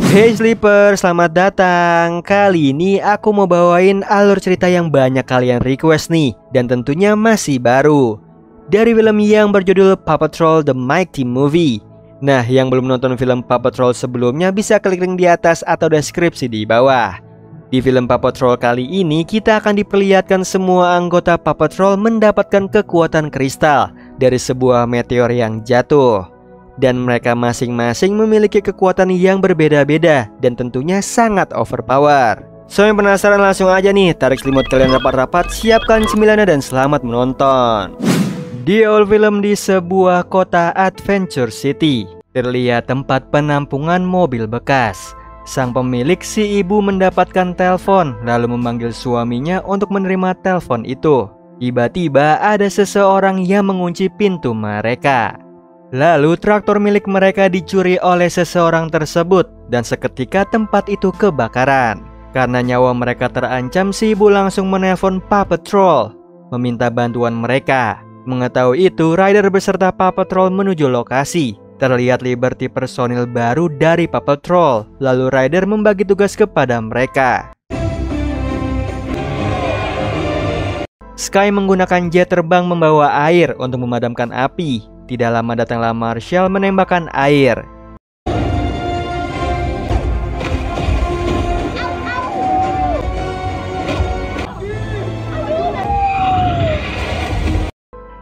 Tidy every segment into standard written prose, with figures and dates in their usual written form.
Hey Sleeper, selamat datang. Kali ini aku mau bawain alur cerita yang banyak kalian request nih, dan tentunya masih baru. Dari film yang berjudul Paw Patrol The Mighty Movie. Nah, yang belum nonton film Paw Patrol sebelumnya bisa klik link di atas atau deskripsi di bawah. Di film Paw Patrol kali ini kita akan diperlihatkan semua anggota Paw Patrol mendapatkan kekuatan kristal dari sebuah meteor yang jatuh. Dan mereka masing-masing memiliki kekuatan yang berbeda-beda dan tentunya sangat overpower. So yang penasaran langsung aja nih, tarik selimut kalian rapat-rapat, siapkan cemilannya dan selamat menonton. Di awal film di sebuah kota Adventure City, terlihat tempat penampungan mobil bekas. Sang pemilik si ibu mendapatkan telepon lalu memanggil suaminya untuk menerima telepon itu. Tiba-tiba ada seseorang yang mengunci pintu mereka. Lalu traktor milik mereka dicuri oleh seseorang tersebut dan seketika tempat itu kebakaran. Karena nyawa mereka terancam, si ibu langsung menelpon Paw Patrol meminta bantuan mereka. Mengetahui itu, Ryder beserta Paw Patrol menuju lokasi. Terlihat Liberty personil baru dari Paw Patrol. Lalu Ryder membagi tugas kepada mereka. Sky menggunakan jet terbang membawa air untuk memadamkan api. Tidak lama datanglah Marshall menembakkan air.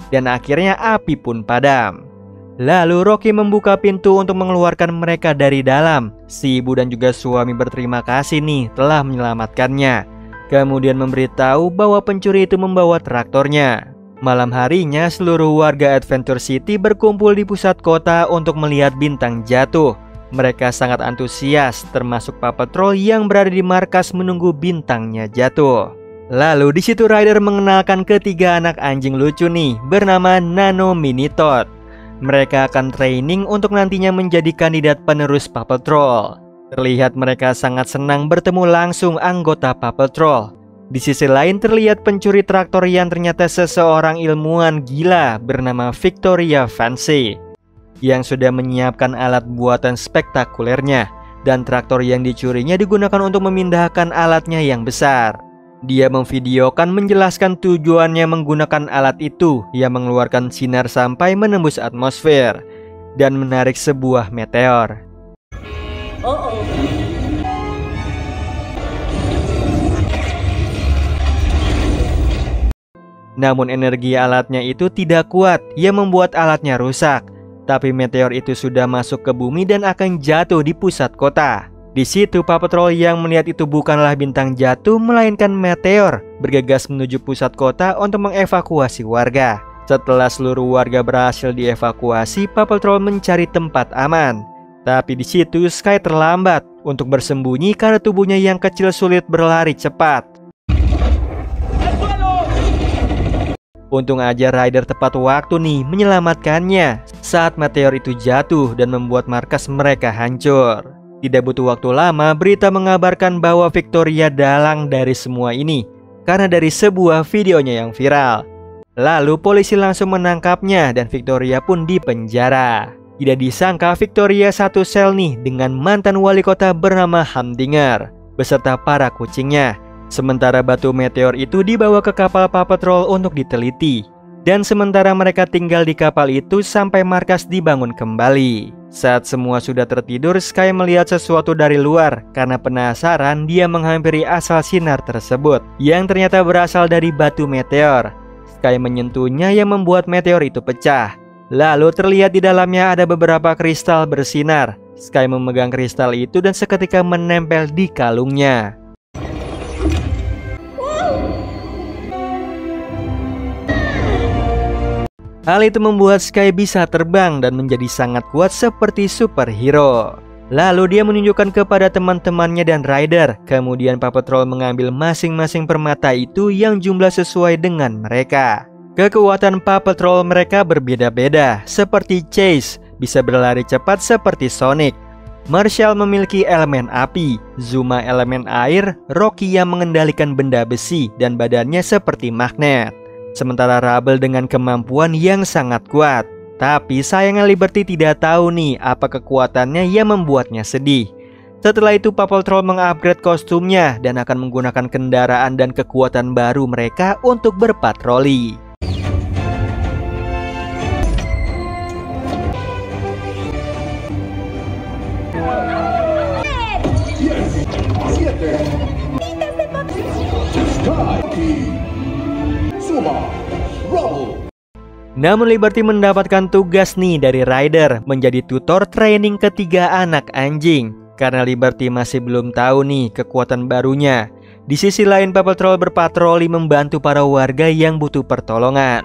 Dan akhirnya api pun padam. Lalu Rocky membuka pintu untuk mengeluarkan mereka dari dalam. Si ibu dan juga suami berterima kasih nih telah menyelamatkannya. Kemudian memberitahu bahwa pencuri itu membawa traktornya. Malam harinya seluruh warga Adventure City berkumpul di pusat kota untuk melihat bintang jatuh. Mereka sangat antusias, termasuk Paw Patrol yang berada di markas menunggu bintangnya jatuh. Lalu di situ Ryder mengenalkan ketiga anak anjing lucu nih bernama Nano, Mini, Todd. Mereka akan training untuk nantinya menjadi kandidat penerus Paw Patrol. Terlihat mereka sangat senang bertemu langsung anggota Paw Patrol. Di sisi lain terlihat pencuri traktor yang ternyata seseorang ilmuwan gila bernama Victoria Fancy yang sudah menyiapkan alat buatan spektakulernya, dan traktor yang dicurinya digunakan untuk memindahkan alatnya yang besar. Dia memvideokan menjelaskan tujuannya menggunakan alat itu yang mengeluarkan sinar sampai menembus atmosfer dan menarik sebuah meteor. Namun energi alatnya itu tidak kuat, ia membuat alatnya rusak. Tapi meteor itu sudah masuk ke bumi dan akan jatuh di pusat kota. Di situ Paw Patrol yang melihat itu bukanlah bintang jatuh melainkan meteor, bergegas menuju pusat kota untuk mengevakuasi warga. Setelah seluruh warga berhasil dievakuasi, Paw Patrol mencari tempat aman. Tapi di situ Sky terlambat untuk bersembunyi karena tubuhnya yang kecil sulit berlari cepat. Untung aja Ryder tepat waktu nih menyelamatkannya saat meteor itu jatuh dan membuat markas mereka hancur. Tidak butuh waktu lama, berita mengabarkan bahwa Victoria dalang dari semua ini karena dari sebuah videonya yang viral. Lalu polisi langsung menangkapnya dan Victoria pun dipenjara. Tidak disangka Victoria satu sel nih dengan mantan wali kota bernama Humdinger beserta para kucingnya. Sementara batu meteor itu dibawa ke kapal Paw Patrol untuk diteliti. Dan sementara mereka tinggal di kapal itu sampai markas dibangun kembali. Saat semua sudah tertidur, Sky melihat sesuatu dari luar. Karena penasaran, dia menghampiri asal sinar tersebut yang ternyata berasal dari batu meteor. Sky menyentuhnya yang membuat meteor itu pecah. Lalu terlihat di dalamnya ada beberapa kristal bersinar. Sky memegang kristal itu dan seketika menempel di kalungnya. Hal itu membuat Sky bisa terbang dan menjadi sangat kuat seperti superhero. Lalu dia menunjukkan kepada teman-temannya dan Ryder. Kemudian Paw Patrol mengambil masing-masing permata itu yang jumlah sesuai dengan mereka. Kekuatan Paw Patrol mereka berbeda-beda. Seperti Chase, bisa berlari cepat seperti Sonic. Marshall memiliki elemen api, Zuma elemen air, Rocky yang mengendalikan benda besi dan badannya seperti magnet. Sementara Rubble dengan kemampuan yang sangat kuat. Tapi sayangnya Liberty tidak tahu nih apa kekuatannya yang membuatnya sedih. Setelah itu Paw Patrol mengupgrade kostumnya dan akan menggunakan kendaraan dan kekuatan baru mereka untuk berpatroli. Namun Liberty mendapatkan tugas nih dari Ryder menjadi tutor training ketiga anak anjing. Karena Liberty masih belum tahu nih kekuatan barunya. Di sisi lain Paw Patrol berpatroli membantu para warga yang butuh pertolongan.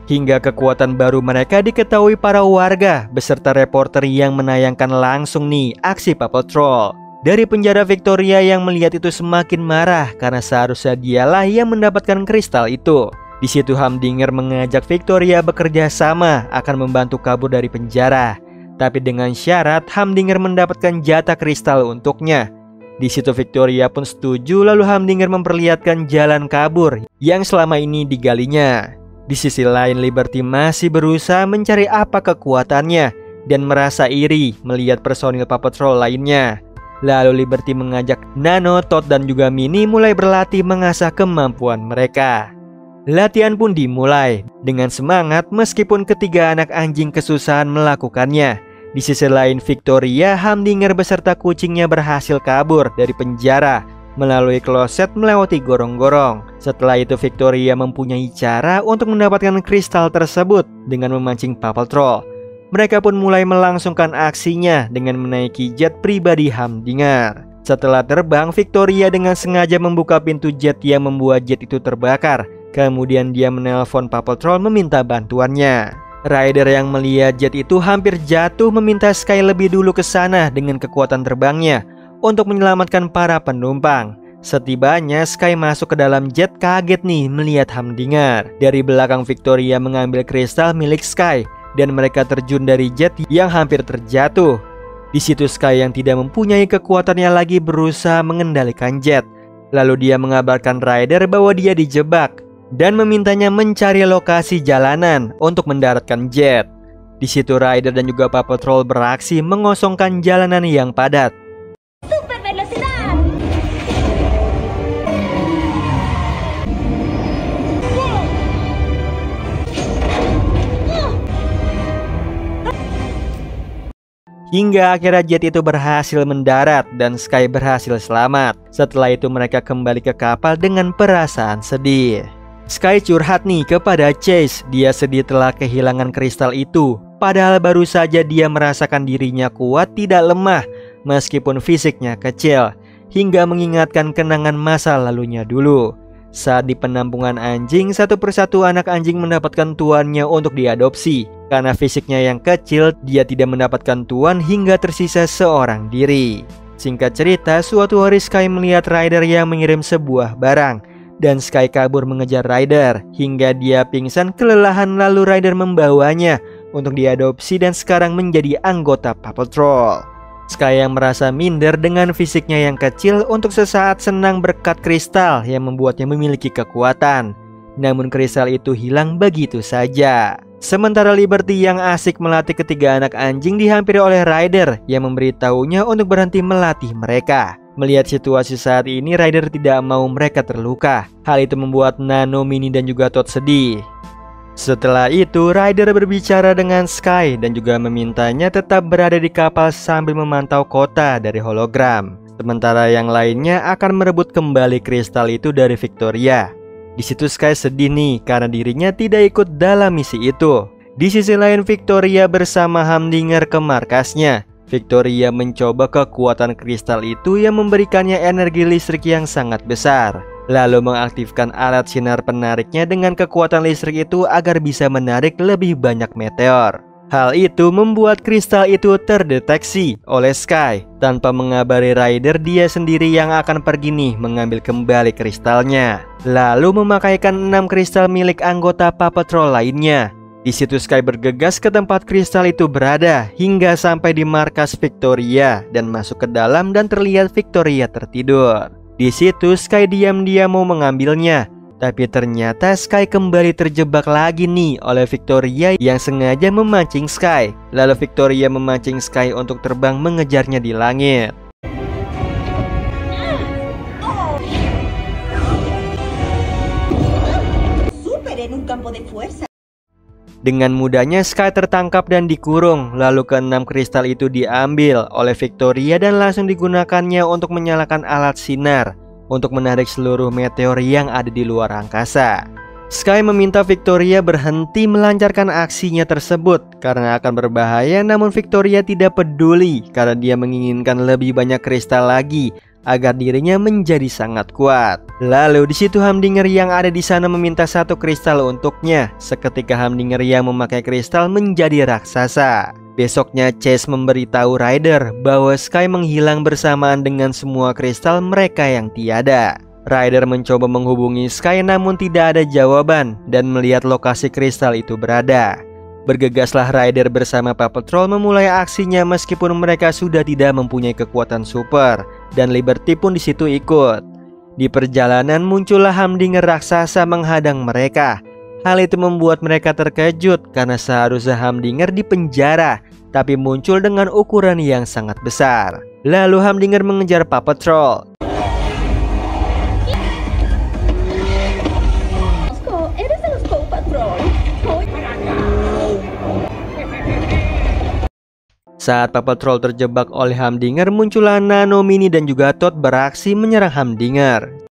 Hingga kekuatan baru mereka diketahui para warga beserta reporter yang menayangkan langsung nih aksi Paw Patrol. Dari penjara Victoria yang melihat itu semakin marah karena seharusnya dialah yang mendapatkan kristal itu. Di situ Humdinger mengajak Victoria bekerja sama akan membantu kabur dari penjara. Tapi dengan syarat Humdinger mendapatkan jatah kristal untuknya. Di situ Victoria pun setuju, lalu Humdinger memperlihatkan jalan kabur yang selama ini digalinya. Di sisi lain Liberty masih berusaha mencari apa kekuatannya dan merasa iri melihat personil Paw Patrol lainnya. Lalu Liberty mengajak Nano, Todd dan juga Minnie mulai berlatih mengasah kemampuan mereka. Latihan pun dimulai dengan semangat meskipun ketiga anak anjing kesusahan melakukannya. Di sisi lain Victoria, Humdinger beserta kucingnya berhasil kabur dari penjara melalui kloset melewati gorong-gorong. Setelah itu Victoria mempunyai cara untuk mendapatkan kristal tersebut dengan memancing Paw Patrol. Mereka pun mulai melangsungkan aksinya dengan menaiki jet pribadi Humdinger. Setelah terbang, Victoria dengan sengaja membuka pintu jet yang membuat jet itu terbakar. Kemudian dia menelpon Paw Patrol meminta bantuannya. Ryder yang melihat jet itu hampir jatuh meminta Sky lebih dulu ke sana dengan kekuatan terbangnya untuk menyelamatkan para penumpang. Setibanya Sky masuk ke dalam jet kaget nih melihat Humdinger. Dari belakang Victoria mengambil kristal milik Sky dan mereka terjun dari jet yang hampir terjatuh. Di situ Sky yang tidak mempunyai kekuatannya lagi berusaha mengendalikan jet. Lalu dia mengabarkan Ryder bahwa dia dijebak dan memintanya mencari lokasi jalanan untuk mendaratkan jet. Di situ Ryder dan juga Paw Patrol beraksi mengosongkan jalanan yang padat. Hingga akhirnya jet itu berhasil mendarat dan Sky berhasil selamat. Setelah itu mereka kembali ke kapal dengan perasaan sedih. Sky curhat nih kepada Chase. Dia sedih telah kehilangan kristal itu. Padahal baru saja dia merasakan dirinya kuat, tidak lemah meskipun fisiknya kecil. Hingga mengingatkan kenangan masa lalunya dulu. Saat di penampungan anjing, satu persatu anak anjing mendapatkan tuannya untuk diadopsi. Karena fisiknya yang kecil, dia tidak mendapatkan tuan hingga tersisa seorang diri. Singkat cerita, suatu hari Sky melihat Ryder yang mengirim sebuah barang. Dan Sky kabur mengejar Ryder hingga dia pingsan kelelahan, lalu Ryder membawanya untuk diadopsi dan sekarang menjadi anggota Paw Patrol. Sky yang merasa minder dengan fisiknya yang kecil untuk sesaat senang berkat kristal yang membuatnya memiliki kekuatan. Namun kristal itu hilang begitu saja. Sementara Liberty yang asik melatih ketiga anak anjing dihampiri oleh Ryder yang memberitahunya untuk berhenti melatih mereka. Melihat situasi saat ini, Ryder tidak mau mereka terluka. Hal itu membuat Nano, Minnie dan juga Todd sedih. Setelah itu Ryder berbicara dengan Sky dan juga memintanya tetap berada di kapal sambil memantau kota dari hologram. Sementara yang lainnya akan merebut kembali kristal itu dari Victoria. Di situ Sky sedih nih karena dirinya tidak ikut dalam misi itu. Di sisi lain Victoria bersama Humdinger ke markasnya. Victoria mencoba kekuatan kristal itu yang memberikannya energi listrik yang sangat besar. Lalu mengaktifkan alat sinar penariknya dengan kekuatan listrik itu agar bisa menarik lebih banyak meteor. Hal itu membuat kristal itu terdeteksi oleh Sky. Tanpa mengabari Ryder, dia sendiri yang akan pergi nih mengambil kembali kristalnya. Lalu memakaikan 6 kristal milik anggota Paw Patrol lainnya. Di situ Sky bergegas ke tempat kristal itu berada hingga sampai di markas Victoria dan masuk ke dalam dan terlihat Victoria tertidur. Di situ Sky diam-diam mau mengambilnya. Tapi ternyata Sky kembali terjebak lagi nih oleh Victoria yang sengaja memancing Sky. Lalu Victoria memancing Sky untuk terbang mengejarnya di langit. Dengan mudahnya Sky tertangkap dan dikurung. Lalu keenam kristal itu diambil oleh Victoria dan langsung digunakannya untuk menyalakan alat sinar untuk menarik seluruh meteor yang ada di luar angkasa. Sky meminta Victoria berhenti melancarkan aksinya tersebut karena akan berbahaya, namun Victoria tidak peduli karena dia menginginkan lebih banyak kristal lagi agar dirinya menjadi sangat kuat. Lalu di situ Humdinger yang ada di sana meminta satu kristal untuknya. Seketika Humdinger yang memakai kristal menjadi raksasa. Besoknya Chase memberitahu Ryder bahwa Sky menghilang bersamaan dengan semua kristal mereka yang tiada. Ryder mencoba menghubungi Sky namun tidak ada jawaban dan melihat lokasi kristal itu berada. Bergegaslah Ryder bersama Paw Patrol memulai aksinya meskipun mereka sudah tidak mempunyai kekuatan super, dan Liberty pun di situ ikut. Di perjalanan muncullah Humdinger raksasa menghadang mereka. Hal itu membuat mereka terkejut karena seharusnya Humdinger di penjara, tapi muncul dengan ukuran yang sangat besar. Lalu Humdinger mengejar Paw Patrol. Saat Paw Patrol terjebak oleh Humdinger, muncullah Nano Mini dan juga Todd beraksi menyerang Humdinger.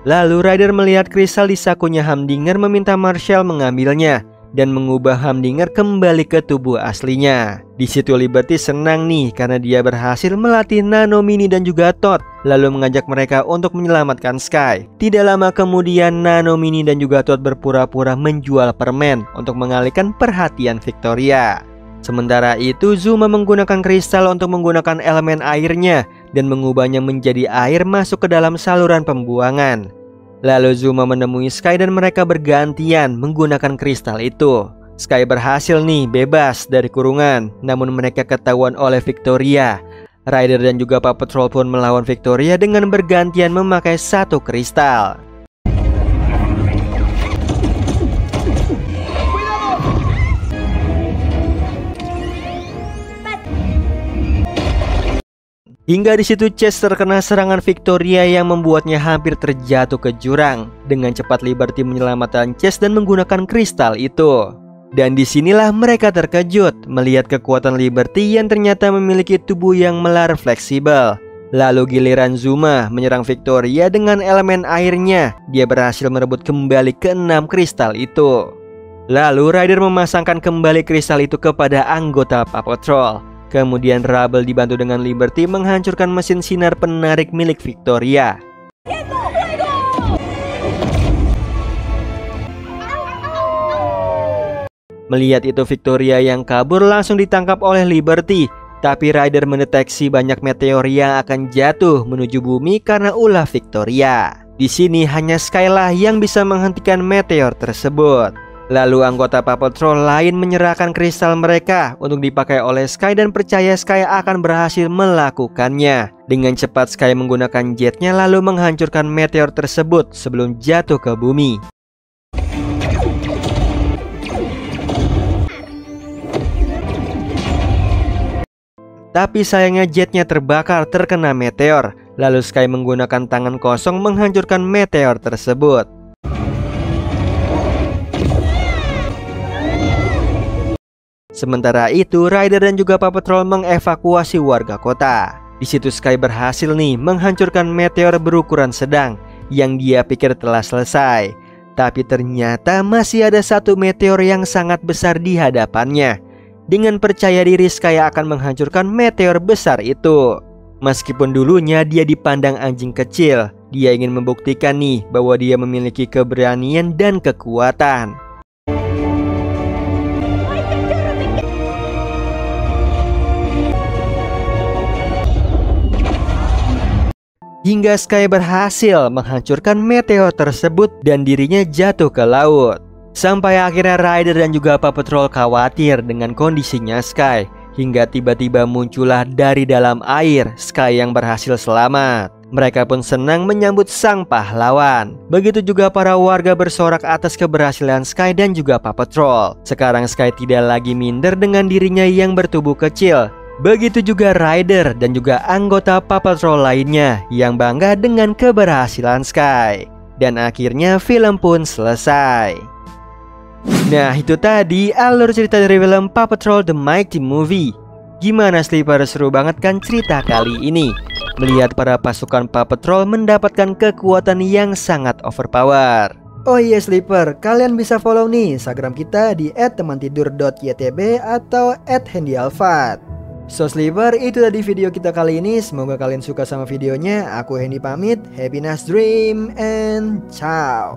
Lalu Ryder melihat kristal di sakunya Humdinger, meminta Marshall mengambilnya dan mengubah Humdinger kembali ke tubuh aslinya. Di situ Liberty senang nih karena dia berhasil melatih Nano Mini dan juga Todd, lalu mengajak mereka untuk menyelamatkan Sky. Tidak lama kemudian Nano Mini dan juga Todd berpura-pura menjual permen untuk mengalihkan perhatian Victoria. Sementara itu Zuma menggunakan kristal untuk menggunakan elemen airnya dan mengubahnya menjadi air masuk ke dalam saluran pembuangan. Lalu Zuma menemui Sky dan mereka bergantian menggunakan kristal itu. Sky berhasil nih bebas dari kurungan, namun mereka ketahuan oleh Victoria. Ryder dan juga Paw Patrol pun melawan Victoria dengan bergantian memakai satu kristal. Hingga di situ Chase terkena serangan Victoria yang membuatnya hampir terjatuh ke jurang. Dengan cepat Liberty menyelamatkan Chase dan menggunakan kristal itu. Dan disinilah mereka terkejut melihat kekuatan Liberty yang ternyata memiliki tubuh yang melar fleksibel. Lalu giliran Zuma menyerang Victoria dengan elemen airnya. Dia berhasil merebut kembali ke-6 kristal itu. Lalu Ryder memasangkan kembali kristal itu kepada anggota Paw Patrol. Kemudian Rubble dibantu dengan Liberty menghancurkan mesin sinar penarik milik Victoria. Melihat itu Victoria yang kabur langsung ditangkap oleh Liberty. Tapi Ryder mendeteksi banyak meteor yang akan jatuh menuju bumi karena ulah Victoria. Di sini hanya Sky lah yang bisa menghentikan meteor tersebut. Lalu anggota Paw Patrol lain menyerahkan kristal mereka untuk dipakai oleh Sky dan percaya Sky akan berhasil melakukannya. Dengan cepat Sky menggunakan jetnya lalu menghancurkan meteor tersebut sebelum jatuh ke bumi. Tapi sayangnya jetnya terbakar terkena meteor. Lalu Sky menggunakan tangan kosong menghancurkan meteor tersebut. Sementara itu, Ryder dan juga Paw Patrol mengevakuasi warga kota. Di situ Sky berhasil nih menghancurkan meteor berukuran sedang yang dia pikir telah selesai. Tapi ternyata masih ada satu meteor yang sangat besar di hadapannya. Dengan percaya diri Sky akan menghancurkan meteor besar itu. Meskipun dulunya dia dipandang anjing kecil, dia ingin membuktikan nih bahwa dia memiliki keberanian dan kekuatan. Hingga Sky berhasil menghancurkan meteor tersebut dan dirinya jatuh ke laut. Sampai akhirnya Ryder dan juga Paw Patrol khawatir dengan kondisinya Sky. hingga tiba-tiba muncullah dari dalam air Sky yang berhasil selamat. Mereka pun senang menyambut sang pahlawan. Begitu juga para warga bersorak atas keberhasilan Sky dan juga Paw Patrol. Sekarang Sky tidak lagi minder dengan dirinya yang bertubuh kecil. Begitu juga Ryder dan juga anggota Paw Patrol lainnya yang bangga dengan keberhasilan Sky. Dan akhirnya film pun selesai. Nah, itu tadi alur cerita dari film Paw Patrol The Mighty Movie. Gimana Sleeper, seru banget kan cerita kali ini? Melihat para pasukan Paw Patrol mendapatkan kekuatan yang sangat overpower. Oh iya Sleeper, kalian bisa follow nih Instagram kita di @temantidur.ytb atau @handyalfat. So Sleeper, itu tadi video kita kali ini. Semoga kalian suka sama videonya. Aku Hendy pamit. Happy nice dream and ciao.